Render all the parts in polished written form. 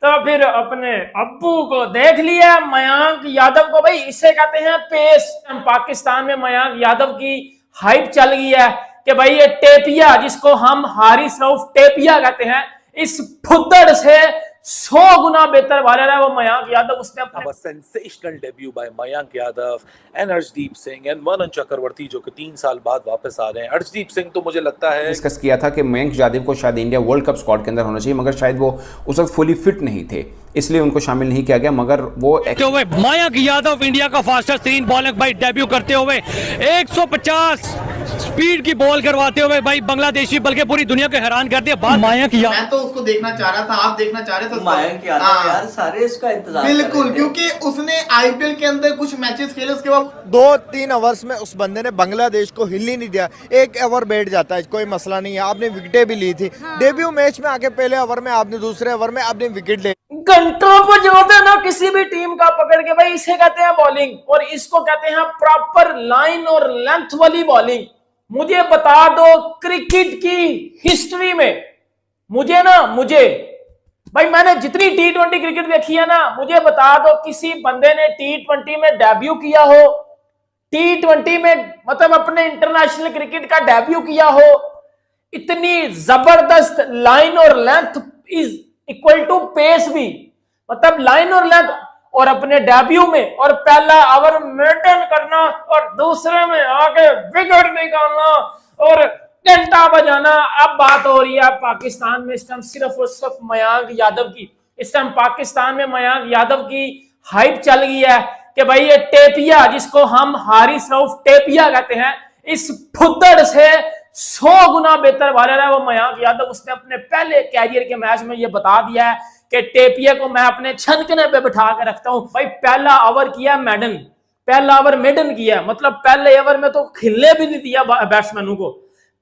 तो फिर अपने अब्बू को देख लिया मयंक यादव को। भाई इसे कहते हैं पेस। पाकिस्तान में मयंक यादव की हाइप चल गई है कि भाई ये टेपिया, जिसको हम हारिस रऊफ टेपिया कहते हैं, इस फुद्दड़ से 100 गुना बेहतर बॉलर है वो मयंक यादव। उसने A sensational debut by Mayank Yadav and Arshdeep Singh and Varun Chakravarti जो कि 3 साल बाद वापस आ रहे हैं। अर्शदीप सिंह तो मुझे लगता है डिस्कस किया था कि मयंक यादव को शायद इंडिया वर्ल्ड कप स्क्वाड के अंदर होना चाहिए, मगर शायद वो उस वक्त फुली फिट नहीं थे, इसलिए उनको शामिल नहीं किया गया। मगर वो मयंक यादव इंडिया का फास्टेस्ट 3 बॉलर भाई डेब्यू करते हुए 150 स्पीड की बॉल करवाते हुए भाई बांग्लादेशी बल्कि पूरी दुनिया को हैरान कर दिया। मयंक यादव मैं तो उसको देखना चाह रहा था, आप देखना चाह रहे थे मयंक यादव यार, सारे इसका इंतजार बिल्कुल, क्योंकि उसने आईपीएल के अंदर कुछ मैचेस खेले, उसके बाद 2-3 ओवर्स में उस बंदे ने बांग्लादेश को हिल ही नहीं दिया। 1 ओवर बैठ जाता है, कोई मसला नहीं है। आपने विकेटें भी ली थी डेब्यू मैच में आके, पहले ओवर में आपने, दूसरे ओवर में आपने विकेट ले। घंटों को जोते ना किसी भी टीम का पकड़ के, भाई इसे कहते हैं बॉलिंग, और इसको कहते हैं प्रॉपर लाइन और लेंथ वाली बॉलिंग। मुझे बता दो क्रिकेट की हिस्ट्री में, मुझे भाई मैंने जितनी T20 क्रिकेट देखी है ना, मुझे बता दो किसी बंदे ने T20 में डेब्यू किया हो, T20 में मतलब अपने इंटरनेशनल क्रिकेट का डेब्यू किया हो, इतनी जबरदस्त लाइन और length is equal to pace भी, मतलब लाइन और लेंथ, और अपने डेब्यू में और पहला ओवर मेंटेन करना और दूसरे में आके विकेट निकालना और घंटा बजाना। अब बात हो रही है पाकिस्तान में इस टाइम सिर्फ और सिर्फ मयंक यादव की। इस टाइम पाकिस्तान में मयंक यादव की हाइप चल गई है कि भाई ये टेपिया, जिसको हम हारिस रऊफ टेपिया कहते हैं, इस फुद्दड़ से 100 गुना बेहतर बॉलर है वो मयंक यादव। उसने अपने पहले कैरियर के मैच में ये बता दिया है कि टेपिया को मैं अपने छनकने पे बिठा के रखता हूं। भाई पहला ओवर किया मेडन, पहला ओवर मेडन किया, मतलब पहले ओवर में तो खिलने भी नहीं दिया बैट्समैनों को।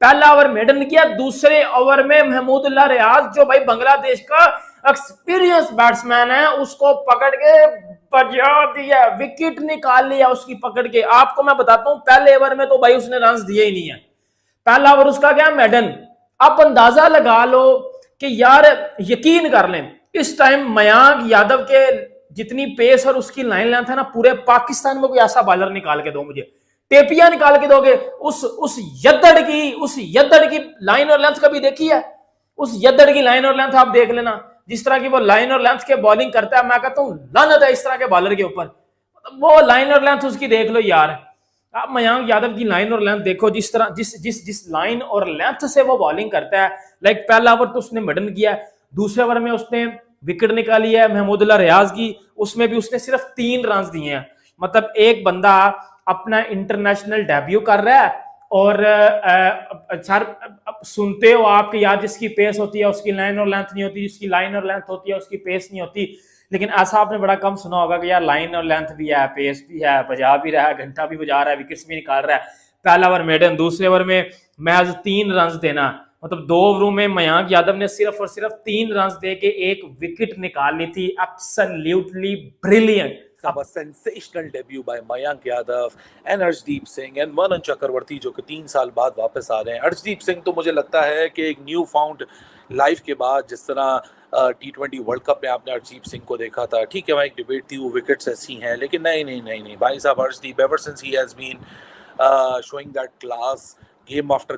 पहला ओवर मेडन किया, दूसरे ओवर में महमूदुल्लाह रियाज, जो भाई बांग्लादेश का एक्सपीरियंस बैट्समैन है, उसको पकड़ के बजा दिया, विकेट निकाल लिया उसकी पकड़ के। आपको मैं बताता हूं पहले ओवर में तो भाई उसने रन दिए ही नहीं है। पहला ओवर उसका क्या मेडन। आप अंदाजा लगा लो कि यार, यकीन कर लें इस टाइम मयंक यादव के जितनी पेस और उसकी लाइन लेंथ है ना, पूरे पाकिस्तान में कोई ऐसा बॉलर निकाल के दो मुझे, टेपिया निकाल के दोगे, उस यद्दड़ की लाइन और लेंथ कभी देखी है? उस यद्दड़ की लाइन और लेंथ आप देख लेना, जिस तरह की वो लाइन और लेंथ के बॉलिंग करता है, मैं कहता हूं लानत है इस तरह के बॉलर के ऊपर। वो लाइन और लेंथ उसकी देख लो यार, आप मयंक यादव की लाइन और लेंथ देखो, जिस तरह जिस लाइन और लेंथ से वो बॉलिंग करता है। लाइक पहला ओवर तो उसने मेडन किया, दूसरे ओवर में उसने विकेट निकाली है महमूदुल्लाह रियाज की, उसमें भी उसने सिर्फ 3 रन दिए हैं। मतलब एक बंदा अपना इंटरनेशनल डेब्यू कर रहा है और सर सुनते हो आप कि यार जिसकी पेस होती है उसकी लाइन और लेंथ नहीं होती, जिसकी लाइन और लेंथ होती है उसकी पेस नहीं होती। लेकिन ऐसा आपने बड़ा कम सुना होगा कि यार लाइन और लेंथ भी है, पेस भी है, बजा भी रहा है, घंटा भी बजा रहा है, विकेट्स भी निकाल रहा है। पहला ओवर मेडन, दूसरे ओवर में महज 3 रन देना, मतलब 2 ओवरों में मयंक यादव ने सिर्फ और सिर्फ 3 रन दे के 1 विकेट निकाल ली थी। Absolutely brilliant. A sensational debut by Mayank Yadav and Arshdeep Singh and Varun Chakravarti जो कि 3 साल बाद वापस आ रहे हैं। अर्शदीप सिंह तो मुझे लगता है कि एक न्यू फाउंड लाइफ के बाद, जिस तरह T20 वर्ल्ड कप में आपने अर्शदीप सिंह को देखा था, ठीक है वहाँ एक डिबेट थी वो विकेट्स ऐसी हैं, लेकिन नहीं भाई साहब, Arshdeep ever since he has been showing that class, game after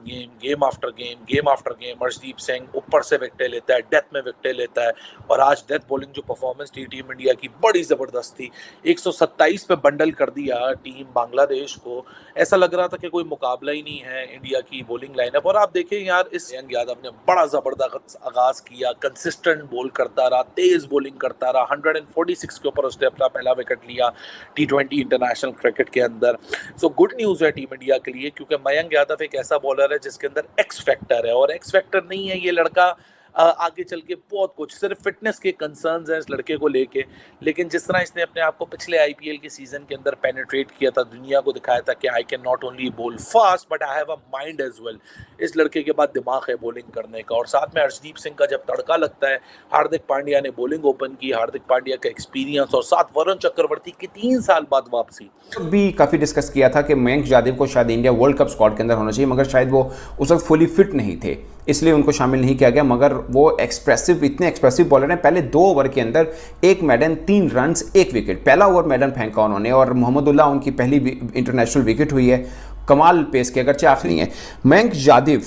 game Arshdeep Singh ऊपर से विकेटें लेता है, डेथ में विकेटें लेता है। और आज डेथ बॉलिंग जो परफॉर्मेंस थी टीम इंडिया की बड़ी ज़बरदस्त थी। 127 पे बंडल कर दिया टीम बांग्लादेश को, ऐसा लग रहा था कि कोई मुकाबला ही नहीं है इंडिया की बॉलिंग लाइनअप। और आप देखें यार, इस मयंक यादव ने बड़ा ज़बरदस्त आगाज़ किया, कंसिस्टेंट बॉल करता रहा, तेज़ बॉलिंग करता रहा। 146 के ऊपर उसने अपना पहला विकेट लिया T20 इंटरनेशनल क्रिकेट के अंदर। सो गुड न्यूज़ है टीम इंडिया के लिए, क्योंकि मयंक यादव एक ऐसा बॉलर है जिसके अंदर एक्स फैक्टर है, और एक्स फैक्टर नहीं है ये लड़का आगे चल के बहुत कुछ, सिर्फ फिटनेस के कंसर्न्स हैं इस लड़के को लेके, लेकिन जिस तरह इसने अपने आप को पिछले आईपीएल के सीजन के अंदर पेनिट्रेट किया था, दुनिया को दिखाया था कि I can not only bowl fast but I have a mind as well. इस लड़के के बाद दिमाग है बॉलिंग करने का। और साथ में अर्शदीप सिंह का जब तड़का लगता है, हार्दिक पांड्या ने बॉलिंग ओपन की, हार्दिक पांड्या का एक्सपीरियंस, और साथ वरुण चक्रवर्ती की 3 साल बाद वापसी। भी काफ़ी डिस्कस किया था कि मयंक यादव को शायद इंडिया वर्ल्ड कप स्क्वाड के अंदर होना चाहिए, मगर शायद वो उस वक्त फुली फिट नहीं थे, इसलिए उनको शामिल नहीं किया गया। मगर वो इतने एक्सप्रेसिव बॉलर हैं, पहले 2 ओवर के अंदर 1 मेडन 3 रन्स 1 विकेट, पहला ओवर मेडन फेंका उन्होंने, और मोहम्मदुल्लाह उनकी पहली इंटरनेशनल विकेट हुई है। कमाल पेस के, अगरचे आखिरी हैं। मयंक यादव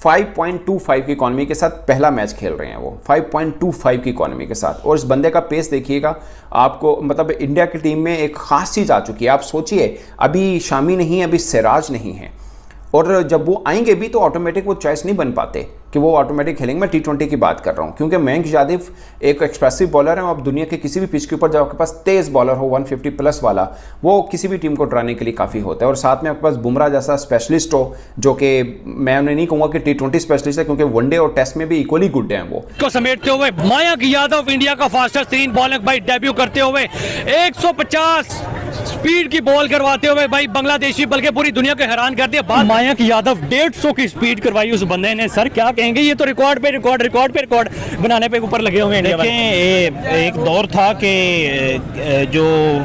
5.25 की इकॉनमी के साथ पहला मैच खेल रहे हैं, वो 5.25 की इकॉनमी के साथ, और इस बंदे का पेस देखिएगा आपको, मतलब इंडिया की टीम में एक ख़ास चीज़ आ चुकी है। आप सोचिए, अभी शामी नहीं है, अभी सिराज नहीं है, और जब वो आएंगे भी तो ऑटोमेटिक वो चॉइस नहीं बन पाते कि वो ऑटोमेटिक खेलेंगे। मैं T20 की बात कर रहा हूँ, क्योंकि मयंक यादव एक एक्सप्रेसिव बॉलर है। अब दुनिया के किसी भी पिच के ऊपर जब आपके पास तेज़ बॉलर हो 150 प्लस वाला, वो किसी भी टीम को डराने के लिए काफ़ी होता है। और साथ में आपके पास बुमराह जैसा स्पेशलिस्ट हो, जो कि मैं उन्हें नहीं कहूँगा कि T20 स्पेशलिस्ट है, क्योंकि वनडे और टेस्ट में भी इक्वली गुड हैं वो। को समेटते हुए मयंक यादव इंडिया का फास्टेस्ट 3 बॉलिंग भाई डेब्यू करते हुए 150 स्पीड की बॉल करवाते हुए भाई बांग्लादेशी बल्कि पूरी दुनिया को हैरान कर दिया। मयंक यादव 150 की स्पीड करवाई उस बंदे ने। सर क्या कहेंगे, ये तो रिकॉर्ड पे रिकॉर्ड बनाने पे ऊपर लगे हुए हैं। देखें, एक दौर था कि जो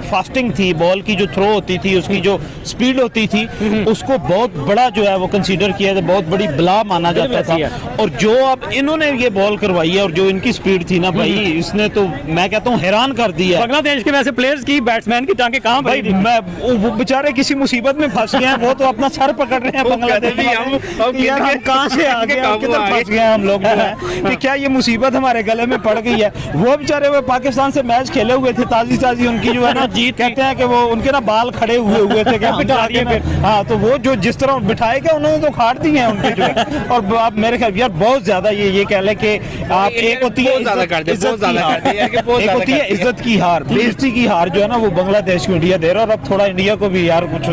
फास्टिंग थी, बॉल की जो थ्रो होती थी, उसकी जो स्पीड होती थी, उसको बहुत बड़ा जो है वो कंसीडर किया था, बहुत बड़ी बला माना जाता था। और जो अब इन्होंने ये बॉल करवाई है और जो इनकी स्पीड थी ना भाई, इसने तो मैं कहता हूँ हैरान कर दिया। बांग्लादेश के वैसे प्लेयर्स की, बैट्समैन की टांगे कहाँ भाई, वो बेचारे किसी मुसीबत में फंस गए हैं, वो तो अपना सर पकड़ रहे हैं बांग्लादेश। यार हम कहाँ से आ गए, किधर फंस गए हम लोग जो है, कि क्या ये मुसीबत हमारे गले में पड़ गई है। वो बेचारे वो पाकिस्तान से मैच खेले हुए थे, ताजी उनकी जो है ना जीत, कहते हैं कि वो उनके ना बाल खड़े हुए थे कि बिठा दिए फिर। हाँ, तो वो जो जिस तरह बिठाए गए उन्होंने तो खाड़ दिए हैं उनके जो है। और आप मेरे ख्याल यार बहुत ज्यादा ये कह लें कि आप, एक होती है इज्जत की हार, बेइज्जती की हार जो है ना, वो बांग्लादेश को इंडिया दे रहा है। और अब थोड़ा इंडिया को भी यार कुछ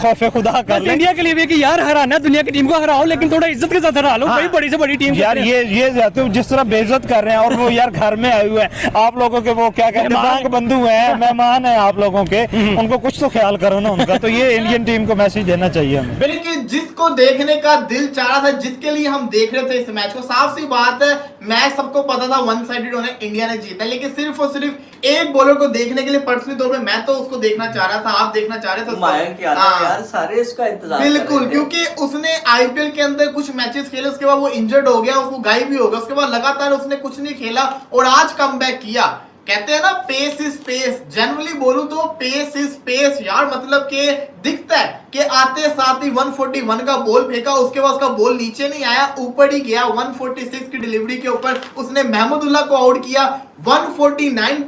खौफ खुदा कर ले। इंडिया के लिए भी कि यार हराना दुनिया की टीम को हराओ, लेकिन थोड़ा इज्जत के साथ हरा लो। भाई बड़ी से बड़ी टीम यार ये जाते हो जिस तरह बेइज्जत कर रहे हैं, और वो यार घर में आए हुए हैं आप लोगों के, वो क्या कहते हैं, बंधु हैं, मेहमान हैं आप लोगों के, उनको कुछ तो ख्याल करो ना उनका। तो ये इंडियन टीम को मैसेज देना चाहिए हमें। बिल्कुल, जिसको देखने का दिल चाह रहा था, जिसके लिए हम देख रहे थे इस मैच को, साफ सी बात है मैच सबको पता था वन साइडेड होने, इंडिया ने जीता। लेकिन सिर्फ और सिर्फ एक बॉलर को देखने के लिए पर्सनली तौर पे मैं तो उसको देखना चाह रहा था, आप देखना चाह रहे थे मयंक यादव यार सारे इसका इंतजार बिल्कुल, क्योंकि उसने आईपीएल के अंदर कुछ मैचेस खेले, उसके बाद वो इंजर्ड हो गया, उसको गायब भी हो गया, उसके बाद लगातार उसने कुछ नहीं खेला और आज कमबैक किया। कहते हैं ना पेस इज पेस, जनरली बोलूं तो पेस इज पेस यार, मतलब कि दिखता है कि आते साथ ही 141 का बॉल फेंका, उसके बाद उसका बॉल नीचे नहीं आया, ऊपर ही गया। 146 की डिलीवरी के ऊपर उसने मोहम्मदुल्लाह को आउट किया। 149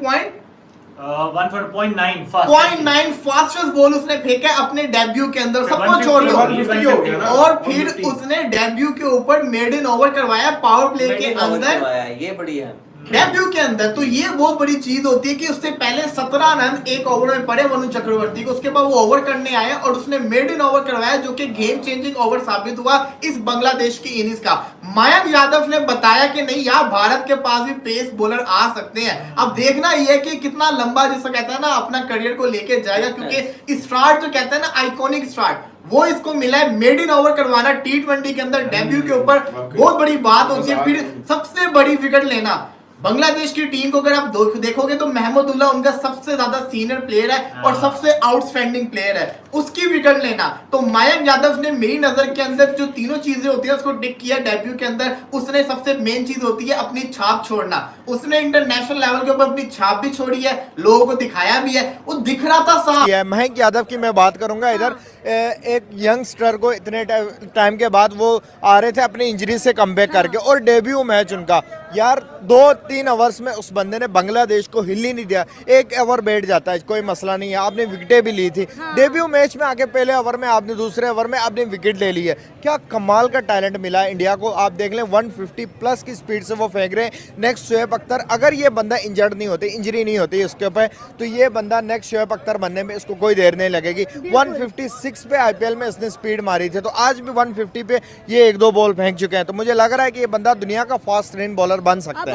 फास्टेस्ट बॉल उसने फेंका अपने डेब्यू के अंदर, सबको छोड़ दो। और फिर उसने डेब्यू के ऊपर मेडन ओवर करवाया पावर प्ले के अंदर, ये बढ़िया है डेब्यू के अंदर। तो ये बहुत बड़ी चीज होती है कि उससे पहले 17 रन एक ओवर में पड़े वरुण चक्रवर्ती को, उसके बाद वो ओवर करने आया और उसने मेडन ओवर करवाया, जो कि गेम चेंजिंग ओवर साबित हुआ इस बांग्लादेश की इनिंग्स का। मयंक यादव ने बताया कि नहीं यार, भारत के पास भी पेस बॉलर आ सकते हैं। अब देखना ये है कि कितना लंबा, जिसको कहता है ना, अपना करियर को लेके जाएगा, क्योंकि स्टार्ट जो कहते हैं ना आइकॉनिक स्टार्ट, वो इसको मिला है। मेडन ओवर करवाना T20 के अंदर डेब्यू के ऊपर बहुत बड़ी बात होती है। फिर सबसे बड़ी विकेट लेना, बांग्लादेश की टीम को अगर आप देखोगे तो मोहम्मदुल्लाह उनका सबसे ज्यादा सीनियर प्लेयर है और सबसे आउटस्टैंडिंग प्लेयर है, उसकी विकेट लेना। तो मयंक यादव ने मेरी नजर के अंदर जो तीनों चीजें होती है उसको टिक किया डेब्यू के अंदर। उसने सबसे मेन चीज होती है अपनी छाप छोड़ना, उसने इंटरनेशनल लेवल के ऊपर अपनी छाप भी छोड़ी है, लोगों को दिखाया भी है, वो दिख रहा था साफ। मयंक यादव की मैं बात करूंगा इधर, एक यंगस्टर को इतने टाइम के बाद वो आ रहे थे अपनी इंजरी से कमबैक करके, और डेब्यू मैच उनका यार 2-3 ओवर्स में उस बंदे ने बांग्लादेश को हिल ही नहीं दिया। 1 ओवर बैठ जाता है, कोई मसला नहीं है, आपने विकेटें भी ली थी। डेब्यू मैच में आके पहले ओवर में आपने, दूसरे ओवर में आपने विकेट ले ली है। क्या कमाल का टैलेंट मिला है इंडिया को। आप देख लें 150 प्लस की स्पीड से वो फेंक रहे हैं। नेक्स्ट शोएब अख्तर, अगर ये बंदा इंजर्ड नहीं होती, इंजरी नहीं होती उसके ऊपर, तो ये बंदा नेक्स्ट शोएब अख्तर बनने में इसको कोई देर नहीं लगेगी। 156 पे आईपीएल में इसने स्पीड मारी थी, तो आज भी 150 पे ये 1-2 बॉल फेंक चुके हैं। तो मुझे लग रहा है कि ये बंदा दुनिया का फास्ट रेन बॉलर बन सकता है।